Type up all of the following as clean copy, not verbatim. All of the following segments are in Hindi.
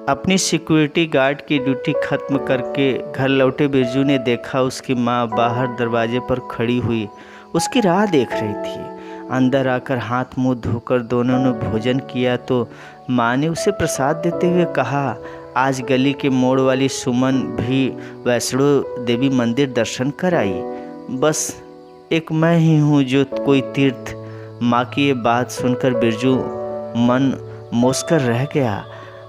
अपनी सिक्योरिटी गार्ड की ड्यूटी खत्म करके घर लौटे बिरजू ने देखा उसकी माँ बाहर दरवाजे पर खड़ी हुई उसकी राह देख रही थी। अंदर आकर हाथ मुंह धोकर दोनों ने भोजन किया तो माँ ने उसे प्रसाद देते हुए कहा, आज गली के मोड़ वाली सुमन भी वैष्णो देवी मंदिर दर्शन कर आई। बस एक मैं ही हूँ जो कोई तीर्थ। माँ की ये बात सुनकर बिरजू मन मौसकर रह गया।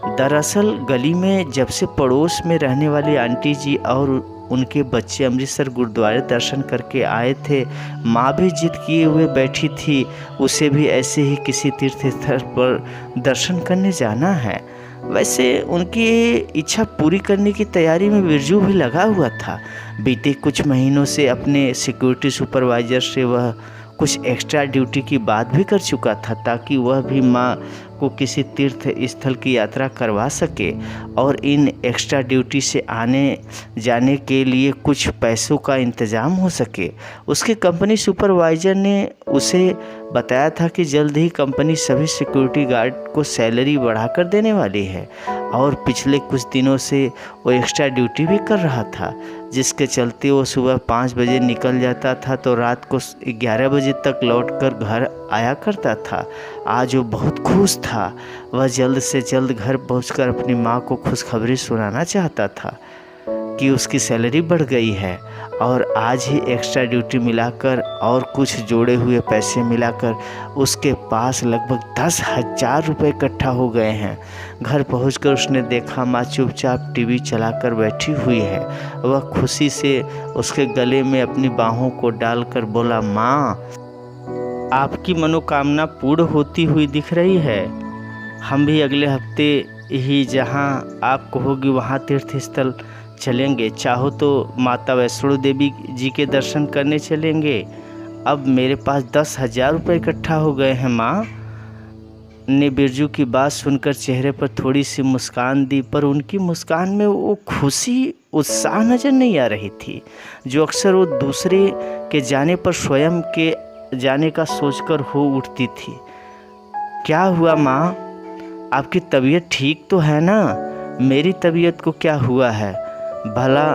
दरअसल गली में जब से पड़ोस में रहने वाली आंटी जी और उनके बच्चे अमृतसर गुरुद्वारे दर्शन करके आए थे, माँ भी जिद किए हुए बैठी थी उसे भी ऐसे ही किसी तीर्थ स्थल पर दर्शन करने जाना है। वैसे उनकी इच्छा पूरी करने की तैयारी में बिरजू भी लगा हुआ था। बीते कुछ महीनों से अपने सिक्योरिटी सुपरवाइज़र से वह कुछ एक्स्ट्रा ड्यूटी की बात भी कर चुका था ताकि वह भी माँ को किसी तीर्थ स्थल की यात्रा करवा सके और इन एक्स्ट्रा ड्यूटी से आने जाने के लिए कुछ पैसों का इंतज़ाम हो सके। उसके कंपनी सुपरवाइज़र ने उसे बताया था कि जल्द ही कंपनी सभी सिक्योरिटी गार्ड को सैलरी बढ़ाकर देने वाली है और पिछले कुछ दिनों से वो एक्स्ट्रा ड्यूटी भी कर रहा था, जिसके चलते वो सुबह 5 बजे निकल जाता था तो रात को 11 बजे तक लौटकर घर आया करता था। आज वो बहुत खुश था। वह जल्द से जल्द घर पहुंचकर अपनी माँ को खुशखबरी सुनाना चाहता था कि उसकी सैलरी बढ़ गई है और आज ही एक्स्ट्रा ड्यूटी मिलाकर और कुछ जोड़े हुए पैसे मिलाकर उसके पास लगभग 10,000 रुपये इकट्ठा हो गए हैं। घर पहुंचकर उसने देखा माँ चुपचाप टीवी चलाकर बैठी हुई है। वह खुशी से उसके गले में अपनी बाहों को डालकर बोला, माँ, आपकी मनोकामना पूर्ण होती हुई दिख रही है। हम भी अगले हफ्ते ही जहाँ आप कहोगी वहाँ तीर्थ स्थल चलेंगे। चाहो तो माता वैष्णो देवी जी के दर्शन करने चलेंगे। अब मेरे पास 10,000 रुपये इकट्ठा हो गए हैं। माँ ने बिरजू की बात सुनकर चेहरे पर थोड़ी सी मुस्कान दी, पर उनकी मुस्कान में वो खुशी उत्साह नज़र नहीं आ रही थी जो अक्सर वो दूसरे के जाने पर स्वयं के जाने का सोचकर हो उठती थी। क्या हुआ माँ, आपकी तबीयत ठीक तो है ना? मेरी तबीयत को क्या हुआ है? भला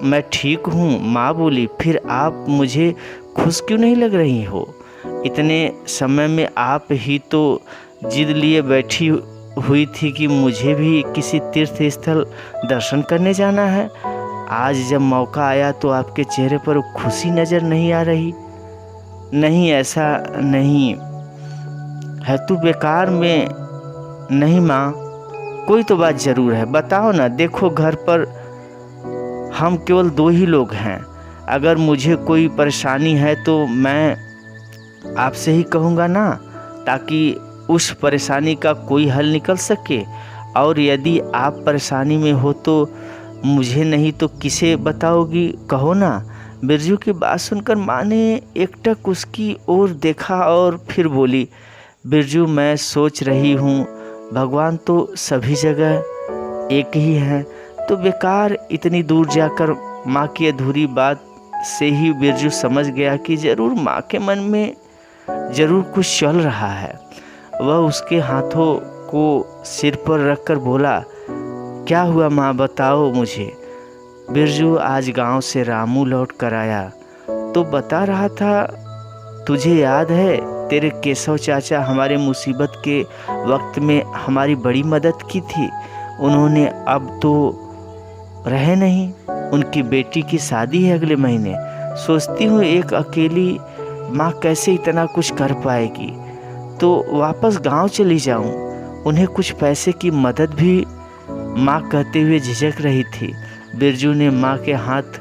मैं ठीक हूँ, माँ बोली। फिर आप मुझे खुश क्यों नहीं लग रही हो? इतने समय में आप ही तो जिद लिए बैठी हुई थी कि मुझे भी किसी तीर्थ स्थल दर्शन करने जाना है। आज जब मौका आया तो आपके चेहरे पर खुशी नज़र नहीं आ रही। नहीं, ऐसा नहीं है, तू बेकार में नहीं माँ, कोई तो बात ज़रूर है, बताओ ना। देखो घर पर हम केवल 2 ही लोग हैं। अगर मुझे कोई परेशानी है तो मैं आपसे ही कहूँगा ना, ताकि उस परेशानी का कोई हल निकल सके। और यदि आप परेशानी में हो तो मुझे नहीं तो किसे बताओगी, कहो ना। बिरजू की बात सुनकर माँ ने एकटक उसकी ओर देखा और फिर बोली, बिरजू, मैं सोच रही हूँ भगवान तो सभी जगह एक ही है, तो बेकार इतनी दूर जाकर। माँ की अधूरी बात से ही बिरजू समझ गया कि ज़रूर माँ के मन में ज़रूर कुछ चल रहा है। वह उसके हाथों को सिर पर रखकर बोला, क्या हुआ माँ, बताओ मुझे। बिरजू आज गांव से रामू लौट कर आया तो बता रहा था, तुझे याद है तेरे केशव चाचा हमारे मुसीबत के वक्त में हमारी बड़ी मदद की थी। उन्होंने अब तो रहे नहीं, उनकी बेटी की शादी है अगले महीने। सोचती हूँ एक अकेली माँ कैसे इतना कुछ कर पाएगी, तो वापस गांव चली जाऊँ। उन्हें कुछ पैसे की मदद भी, माँ कहते हुए झिझक रही थी। बिरजू ने माँ के हाथ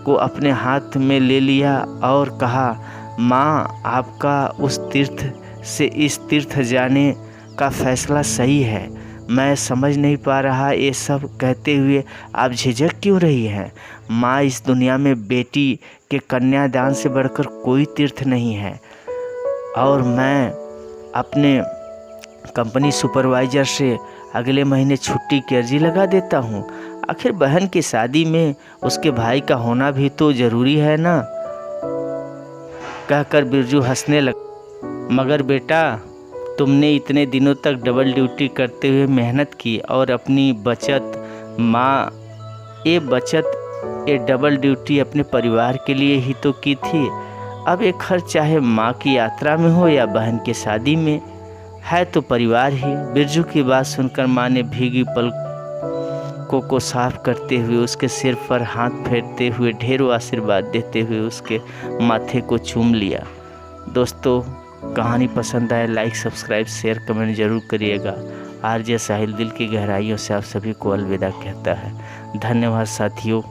को अपने हाथ में ले लिया और कहा, माँ, आपका उस तीर्थ से इस तीर्थ जाने का फैसला सही है। मैं समझ नहीं पा रहा ये सब कहते हुए आप झिझक क्यों रही हैं। माँ, इस दुनिया में बेटी के कन्यादान से बढ़कर कोई तीर्थ नहीं है। और मैं अपने कंपनी सुपरवाइज़र से अगले महीने छुट्टी की अर्जी लगा देता हूँ। आखिर बहन की शादी में उसके भाई का होना भी तो ज़रूरी है ना। कहकर बिरजू हंसने लगा। मगर बेटा, तुमने इतने दिनों तक डबल ड्यूटी करते हुए मेहनत की और अपनी बचत ये डबल ड्यूटी अपने परिवार के लिए ही तो की थी। अब ये खर्च चाहे माँ की यात्रा में हो या बहन की शादी में, है तो परिवार ही। बिरजू की बात सुनकर माँ ने भीगी पलकों को साफ करते हुए उसके सिर पर हाथ फेरते हुए ढेरों आशीर्वाद देते हुए उसके माथे को चूम लिया। दोस्तों, कहानी पसंद आए लाइक सब्सक्राइब शेयर कमेंट जरूर करिएगा। आरजे साहिल दिल की गहराइयों से आप सभी को अलविदा कहता है। धन्यवाद साथियों।